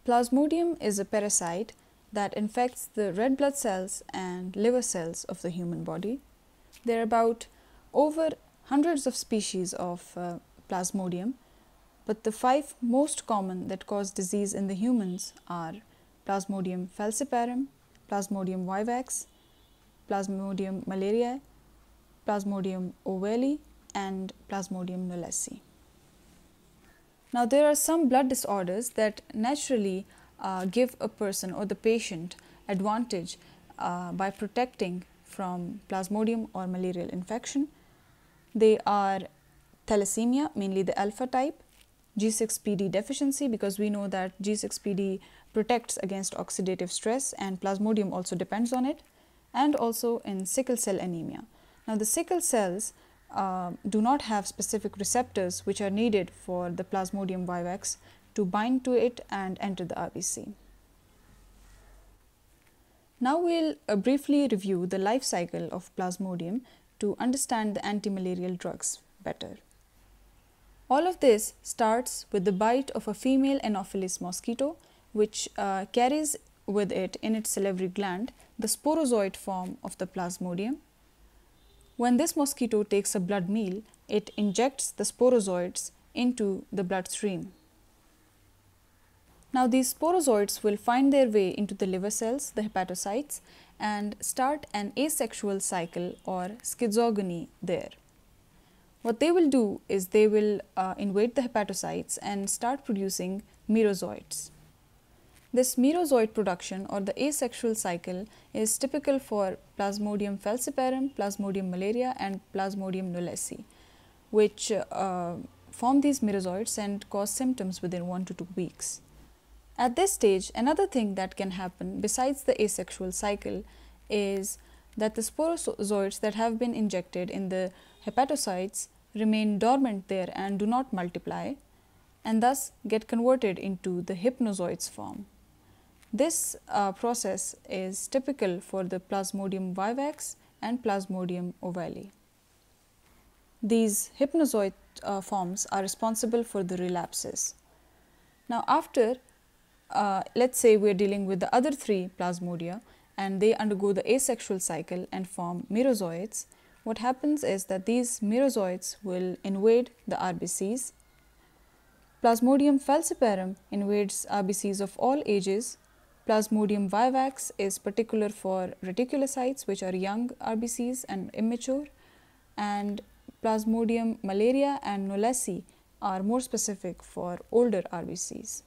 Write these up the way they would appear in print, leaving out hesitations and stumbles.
Plasmodium is a parasite that infects the red blood cells and liver cells of the human body. There are about over hundreds of species of Plasmodium, but the 5 most common that cause disease in the humans are Plasmodium falciparum, Plasmodium vivax, Plasmodium malariae, Plasmodium ovale, and Plasmodium knowlesi. Now, there are some blood disorders that naturally give a person or the patient advantage by protecting from Plasmodium or malarial infection. They are thalassemia, mainly the alpha type, G6PD deficiency, because we know that G6PD protects against oxidative stress and Plasmodium also depends on it, and also in sickle cell anemia. Now, the sickle cells do not have specific receptors which are needed for the Plasmodium vivax to bind to it and enter the RBC. Now, we will briefly review the life cycle of Plasmodium to understand the anti-malarial drugs better. All of this starts with the bite of a female Anopheles mosquito, which carries with it in its salivary gland the sporozoite form of the Plasmodium. When this mosquito takes a blood meal, it injects the sporozoites into the bloodstream. Now, these sporozoites will find their way into the liver cells, the hepatocytes, and start an asexual cycle or schizogony there. What they will do is they will invade the hepatocytes and start producing merozoites. This merozoite production or the asexual cycle is typical for Plasmodium falciparum, Plasmodium malaria, and Plasmodium knowlesi, which form these merozoites and cause symptoms within 1 to 2 weeks. At this stage, another thing that can happen besides the asexual cycle is that the sporozoites that have been injected in the hepatocytes remain dormant there and do not multiply, and thus get converted into the hypnozoites form. This process is typical for the Plasmodium vivax and Plasmodium ovale. These hypnozoite forms are responsible for the relapses. Now, after let's say we are dealing with the other 3 Plasmodia and they undergo the asexual cycle and form merozoites, what happens is that these merozoites will invade the RBCs. Plasmodium falciparum invades RBCs of all ages. Plasmodium vivax is particular for reticulocytes, which are young RBCs and immature, and Plasmodium malaria and knowlesi are more specific for older RBCs.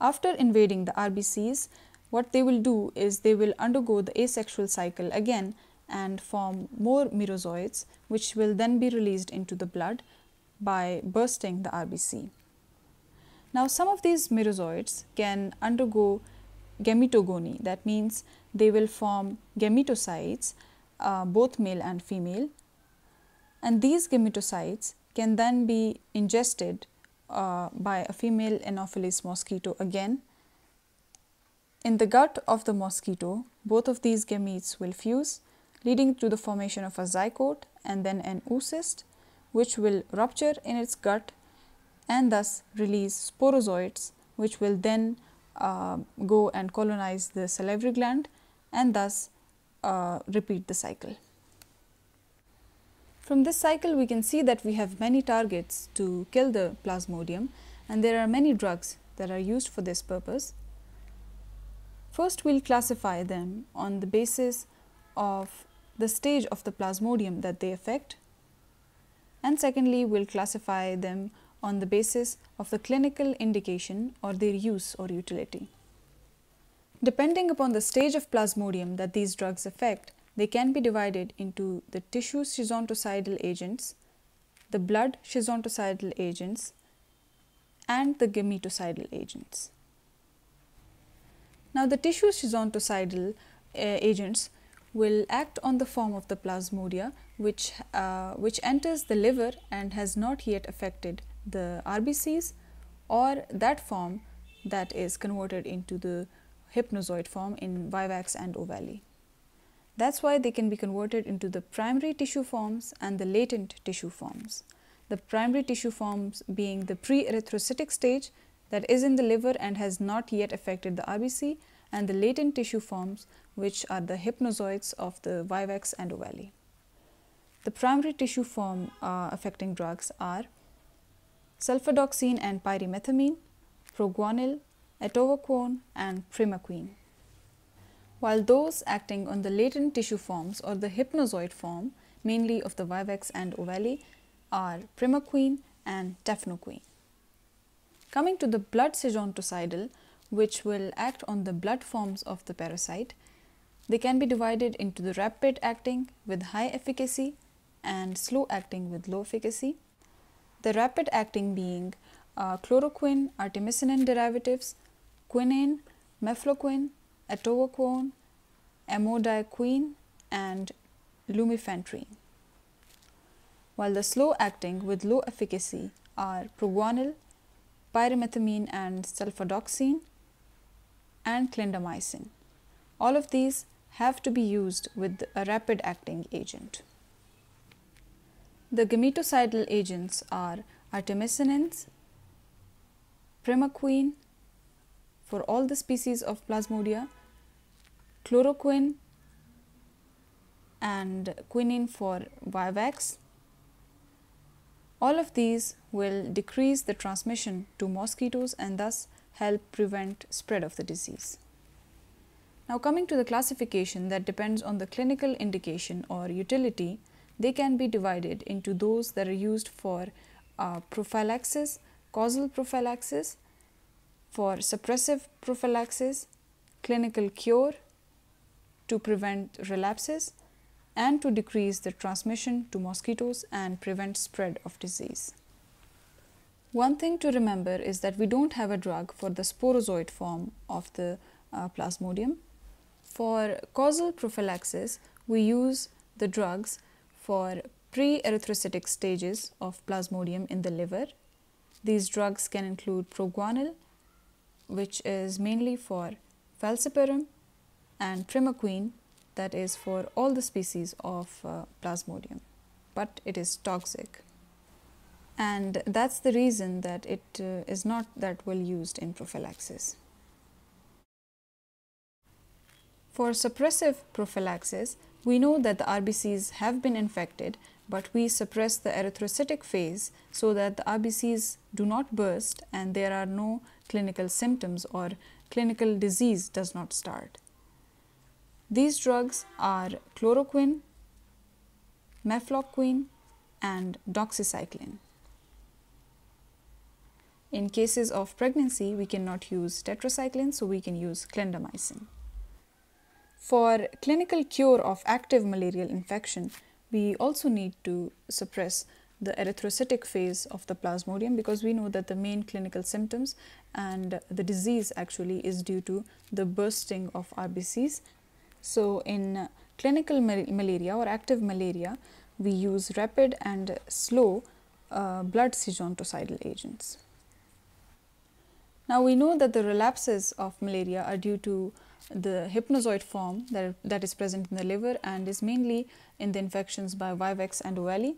After invading the RBCs, what they will do is they will undergo the asexual cycle again and form more merozoites, which will then be released into the blood by bursting the RBC. Now, some of these merozoites can undergo gametogony, that means they will form gametocytes, both male and female, and these gametocytes can then be ingested by a female Anopheles mosquito again. In the gut of the mosquito, both of these gametes will fuse, leading to the formation of a zygote and then an oocyst, which will rupture in its gut and thus release sporozoites, which will then go and colonize the salivary gland and thus repeat the cycle. From this cycle, we can see that we have many targets to kill the Plasmodium, and there are many drugs that are used for this purpose. First, we will classify them on the basis of the stage of the Plasmodium that they affect, and secondly, we will classify them on the basis of the clinical indication or their use or utility. Depending upon the stage of Plasmodium that these drugs affect, they can be divided into the tissue schizontocidal agents, the blood schizontocidal agents, and the gametocidal agents. Now, the tissue schizontocidal agents will act on the form of the Plasmodia, which enters the liver and has not yet affected the RBCs, or that form that is converted into the hypnozoite form in vivax and ovale. That's why they can be converted into the primary tissue forms and the latent tissue forms. The primary tissue forms being the pre-erythrocytic stage that is in the liver and has not yet affected the RBC, and the latent tissue forms, which are the hypnozoites of the vivax and ovale. The primary tissue form affecting drugs are sulfadoxine and pyrimethamine, proguanil, atovaquone, and primaquine. While those acting on the latent tissue forms or the hypnozoid form, mainly of the vivax and ovale, are primaquine and tefnoquine. Coming to the blood sejontocidal, which will act on the blood forms of the parasite, they can be divided into the rapid acting with high efficacy and slow acting with low efficacy. The rapid acting being chloroquine, artemisinin derivatives, quinine, mefloquine, atovaquone, amodiaquine, and lumefantrine. While the slow acting with low efficacy are proguanil, pyrimethamine and sulfadoxine, and clindamycin. All of these have to be used with a rapid acting agent. The gametocidal agents are artemisinins, primaquine for all the species of Plasmodia, chloroquine and quinine for vivax. All of these will decrease the transmission to mosquitoes and thus help prevent spread of the disease. Now coming to the classification that depends on the clinical indication or utility, they can be divided into those that are used for prophylaxis, causal prophylaxis, for suppressive prophylaxis, clinical cure, to prevent relapses, and to decrease the transmission to mosquitoes and prevent spread of disease. One thing to remember is that we don't have a drug for the sporozoid form of the Plasmodium. For causal prophylaxis, we use the drugs for pre-erythrocytic stages of Plasmodium in the liver. These drugs can include proguanil, which is mainly for falciparum, and primaquine, that is for all the species of Plasmodium, but it is toxic. And that's the reason that it is not that well used in prophylaxis. For suppressive prophylaxis, we know that the RBCs have been infected, but we suppress the erythrocytic phase so that the RBCs do not burst and there are no clinical symptoms or clinical disease does not start. These drugs are chloroquine, mefloquine, and doxycycline. In cases of pregnancy, we cannot use tetracycline, so we can use clindamycin. For clinical cure of active malarial infection, we also need to suppress the erythrocytic phase of the Plasmodium because we know that the main clinical symptoms and the disease actually is due to the bursting of RBCs. So in clinical malaria or active malaria, we use rapid and slow blood sejontocidal agents. Now we know that the relapses of malaria are due to the hypnozoid form that is present in the liver and is mainly in the infections by vivax and ovale.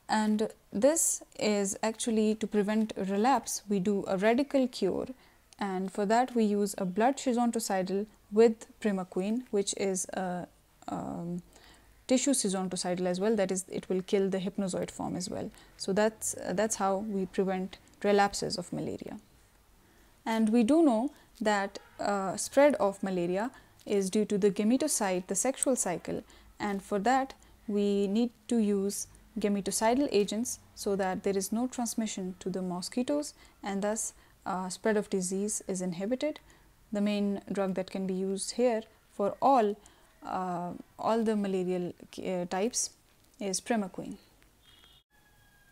And this is actually to prevent relapse, we do a radical cure, and for that we use a blood sejontocidal with primaquine, which is a tissue sejontocidal as well, that is, it will kill the hypnozoid form as well. So that's how we prevent relapses of malaria. And we do know that spread of malaria is due to the gametocide, the sexual cycle, and for that we need to use gametocidal agents so that there is no transmission to the mosquitoes and thus spread of disease is inhibited. The main drug that can be used here for all the malarial types is primaquine.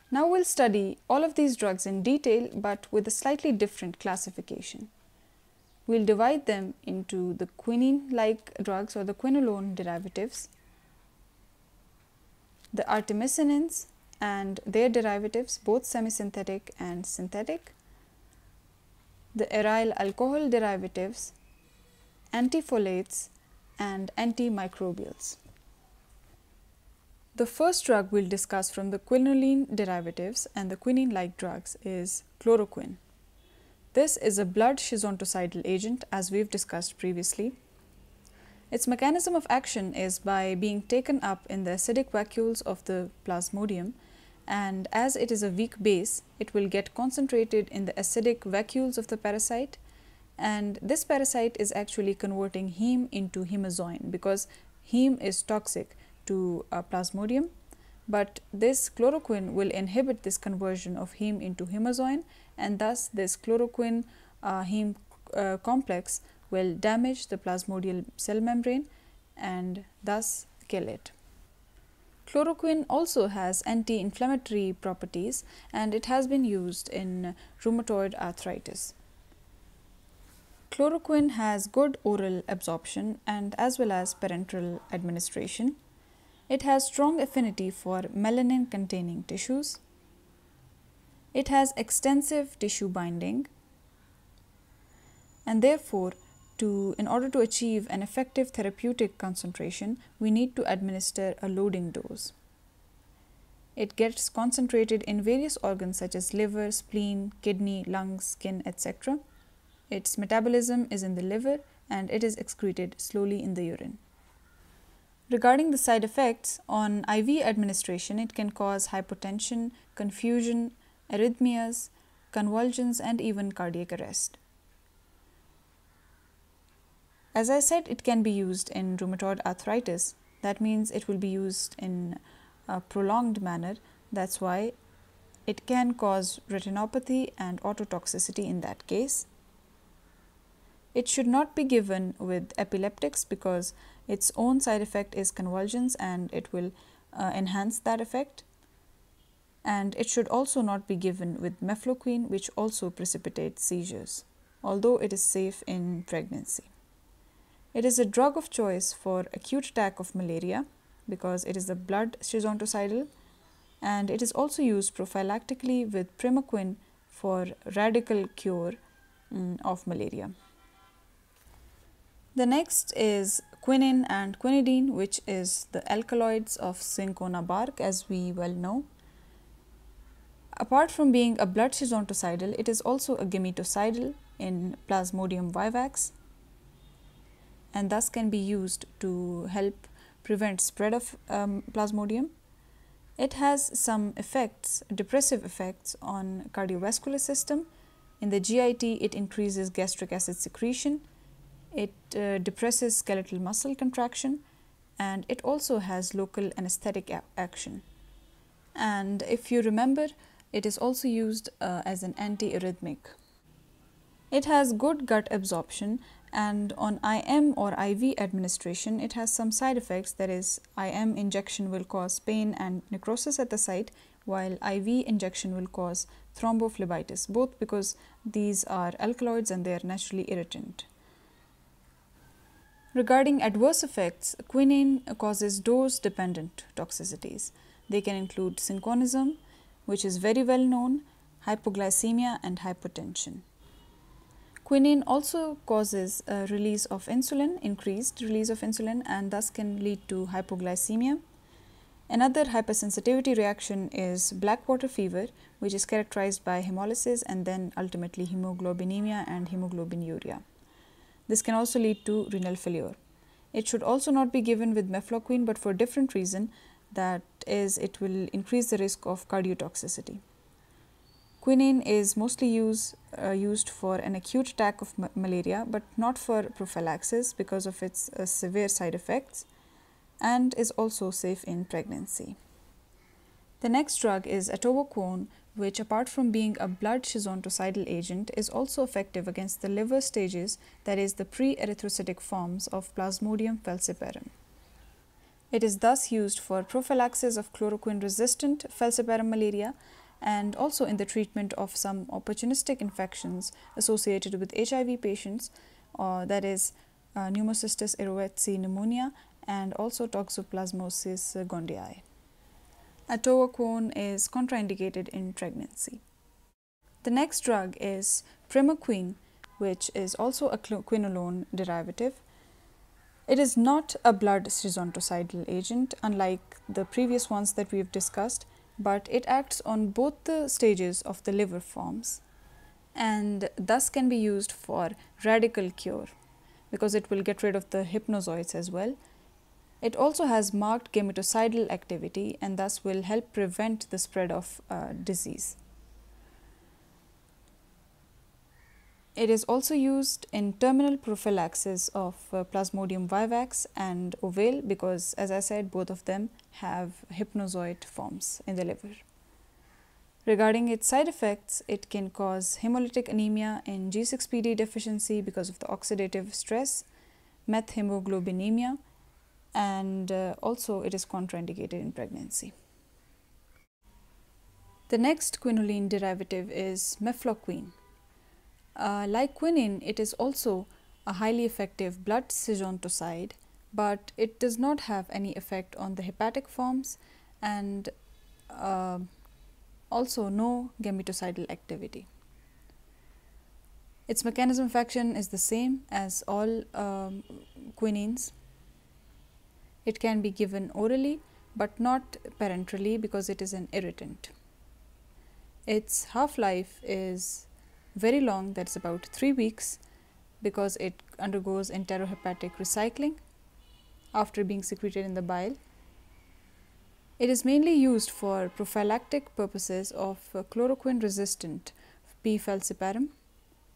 Now we'll study all of these drugs in detail but with a slightly different classification. We'll divide them into the quinine-like drugs or the quinolone derivatives, the artemisinins and their derivatives, both semisynthetic and synthetic, the aryl alcohol derivatives, antifolates and antimicrobials. The first drug we'll discuss from the quinolene derivatives and the quinine-like drugs is chloroquine. This is a blood schizontocidal agent, as we've discussed previously. Its mechanism of action is by being taken up in the acidic vacuoles of the Plasmodium, and as it is a weak base, it will get concentrated in the acidic vacuoles of the parasite, and this parasite is actually converting heme into hemozoin, because heme is toxic to Plasmodium, but this chloroquine will inhibit this conversion of heme into hemozoin, and thus this chloroquine heme complex will damage the plasmodial cell membrane and thus kill it. Chloroquine also has anti-inflammatory properties, and it has been used in rheumatoid arthritis. Chloroquine has good oral absorption and as well as parenteral administration. It has strong affinity for melanin containing tissues. It has extensive tissue binding, and therefore in order to achieve an effective therapeutic concentration, we need to administer a loading dose. It gets concentrated in various organs such as liver, spleen, kidney, lungs, skin, etc. Its metabolism is in the liver and it is excreted slowly in the urine. Regarding the side effects, on IV administration, it can cause hypotension, confusion, arrhythmias, convulsions, and even cardiac arrest. As I said, it can be used in rheumatoid arthritis. That means it will be used in a prolonged manner. That's why it can cause retinopathy and ototoxicity in that case. It should not be given with epileptics because its own side effect is convulsions and it will enhance that effect. And it should also not be given with Mefloquine, which also precipitates seizures, although it is safe in pregnancy. It is a drug of choice for acute attack of malaria because it is a blood schizontocidal, and it is also used prophylactically with Primaquine for radical cure of malaria. The next is Quinine and Quinolene, which is the alkaloids of cinchona bark, as we well know. Apart from being a blood schizontocidal, it is also a gametocidal in Plasmodium vivax, and thus can be used to help prevent spread of Plasmodium. It has some effects, depressive effects on cardiovascular system. In the GIT, it increases gastric acid secretion, it depresses skeletal muscle contraction, and it also has local anesthetic action. And if you remember, it is also used as an antiarrhythmic. It has good gut absorption, and on IM or IV administration, it has some side effects. That is, IM injection will cause pain and necrosis at the site, while IV injection will cause thrombophlebitis, both because these are alkaloids and they are naturally irritant. Regarding adverse effects, quinine causes dose-dependent toxicities. They can include synchronism, which is very well known, hypoglycemia, and hypotension. Quinine also causes a release of insulin, increased release of insulin, and thus can lead to hypoglycemia. Another hypersensitivity reaction is black water fever, which is characterized by hemolysis and then ultimately hemoglobinemia and hemoglobinuria. This can also lead to renal failure. It should also not be given with Mefloquine, but for a different reason, that is, it will increase the risk of cardiotoxicity. Quinine is mostly used for an acute attack of malaria, but not for prophylaxis because of its severe side effects, and is also safe in pregnancy. The next drug is atovaquone, which apart from being a blood schizontocidal agent is also effective against the liver stages, that is the pre-erythrocytic forms of Plasmodium falciparum. It is thus used for prophylaxis of chloroquine-resistant falciparum malaria and also in the treatment of some opportunistic infections associated with HIV patients, that is Pneumocystis aeruginosa pneumonia and also Toxoplasmosis gondii. Atovaquone is contraindicated in pregnancy. The next drug is Primaquine, which is also a quinolone derivative. It is not a blood schizontocidal agent, unlike the previous ones that we have discussed, but it acts on both the stages of the liver forms. and thus can be used for radical cure because it will get rid of the hypnozoites as well. It also has marked gametocidal activity and thus will help prevent the spread of disease. It is also used in terminal prophylaxis of Plasmodium vivax and ovale because, as I said, both of them have hypnozoite forms in the liver. Regarding its side effects, it can cause hemolytic anemia in G6PD deficiency because of the oxidative stress, methemoglobinemia, and also it is contraindicated in pregnancy. The next quinolene derivative is Mefloquine. Like quinine, it is also a highly effective blood sessiontocide, but it does not have any effect on the hepatic forms and also no gametocidal activity. Its mechanism of action is the same as all quinines. It can be given orally but not parenterally because it is an irritant. Its half-life is very long, that's about 3 weeks, because it undergoes enterohepatic recycling after being secreted in the bile. It is mainly used for prophylactic purposes of chloroquine resistant P. falciparum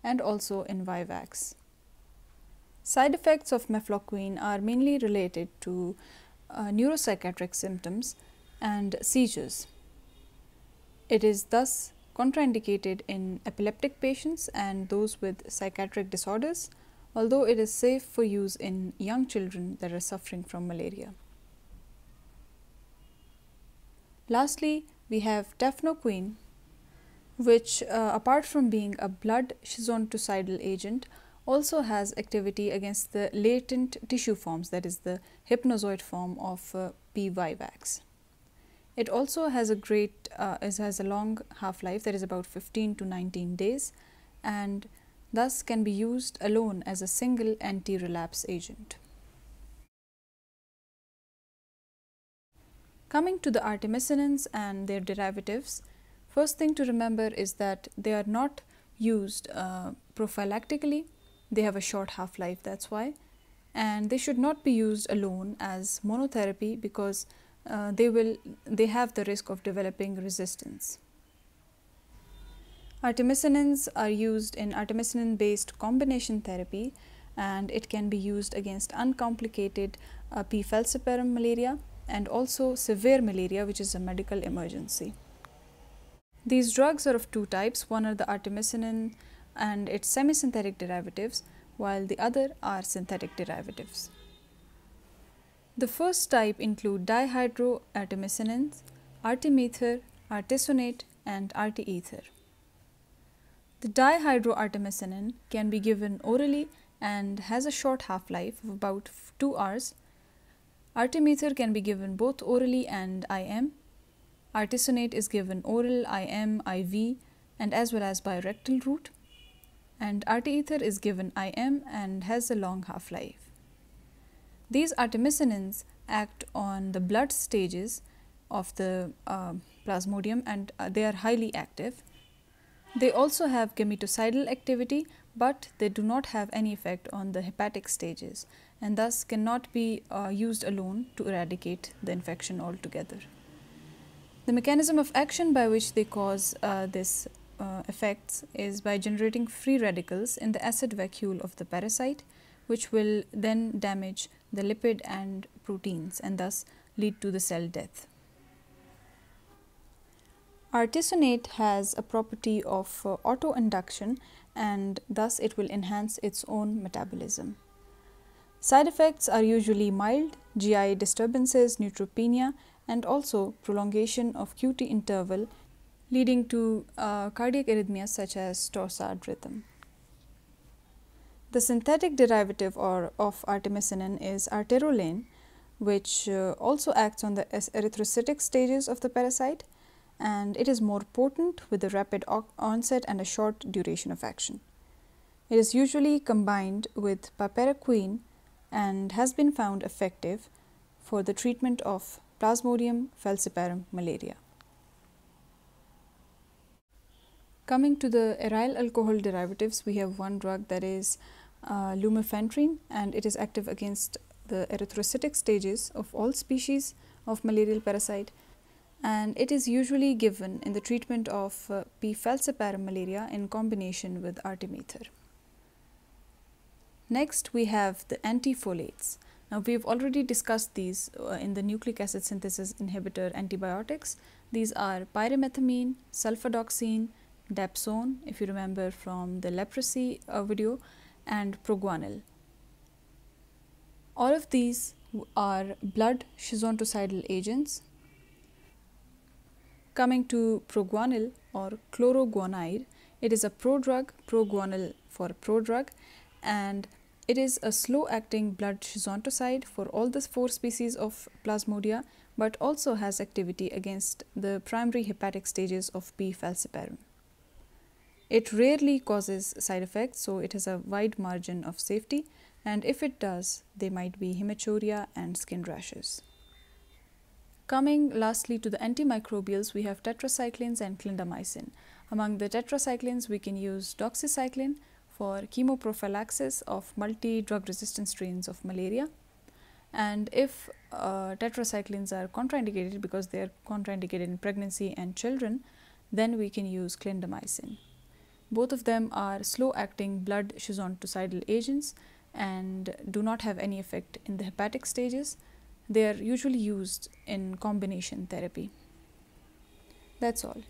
and also in vivax. Side effects of mefloquine are mainly related to neuropsychiatric symptoms and seizures. It is thus contraindicated in epileptic patients and those with psychiatric disorders, although it is safe for use in young children that are suffering from malaria. Lastly, we have tafenoquine, which apart from being a blood schizontocidal agent, also has activity against the latent tissue forms, that is the hypnozoite form of P. vivax. It also has a long half-life, that is about 15 to 19 days, and thus can be used alone as a single anti-relapse agent. Coming to the artemisinins and their derivatives, first thing to remember is that they are not used prophylactically. They have a short half-life, that's why, and they should not be used alone as monotherapy because they have the risk of developing resistance. Artemisinins are used in artemisinin-based combination therapy, and it can be used against uncomplicated P. falciparum malaria and also severe malaria, which is a medical emergency. These drugs are of two types. One are the artemisinin and its semisynthetic derivatives, while the other are synthetic derivatives. The first type include dihydroartemisinins, artemether, artesunate, and arteether. The dihydroartemisinin can be given orally and has a short half-life of about 2 hours. Artemether can be given both orally and IM. Artesunate is given oral, IM, IV, and as well as by rectal route. And arteether is given IM and has a long half-life. These artemisinins act on the blood stages of the Plasmodium and they are highly active. They also have gametocidal activity, but they do not have any effect on the hepatic stages and thus cannot be used alone to eradicate the infection altogether. The mechanism of action by which they cause this effects is by generating free radicals in the acid vacuole of the parasite, which will then damage the lipid and proteins and thus lead to the cell death. Artesunate has a property of autoinduction and thus it will enhance its own metabolism. Side effects are usually mild, GI disturbances, neutropenia, and also prolongation of QT interval leading to cardiac arrhythmias such as torsade rhythm. The synthetic derivative of artemisinin is arterolane, which also acts on the erythrocytic stages of the parasite, and it is more potent with a rapid onset and a short duration of action. It is usually combined with piperacillin and has been found effective for the treatment of Plasmodium falciparum malaria. Coming to the aryl alcohol derivatives, we have one drug that is lumefantrine, and it is active against the erythrocytic stages of all species of malarial parasite, and it is usually given in the treatment of P. falciparum malaria in combination with artemether. Next, we have the antifolates. Now, we have already discussed these in the nucleic acid synthesis inhibitor antibiotics. These are pyrimethamine, sulfadoxine, dapsone, if you remember from the leprosy video, and proguanil. All of these are blood schizontocidal agents. Coming to proguanil or chloroguanide, it is a prodrug, proguanil for prodrug, and it is a slow-acting blood schizontocide for all the 4 species of Plasmodia, but also has activity against the primary hepatic stages of P. falciparum. It rarely causes side effects, so it has a wide margin of safety, and if it does, they might be hematuria and skin rashes. Coming lastly to the antimicrobials, we have tetracyclines and clindamycin. Among the tetracyclines, we can use doxycycline for chemoprophylaxis of multi-drug resistant strains of malaria. And if tetracyclines are contraindicated because they are contraindicated in pregnancy and children, then we can use clindamycin. Both of them are slow-acting blood schizontocidal agents and do not have any effect in the hepatic stages. They are usually used in combination therapy. That's all.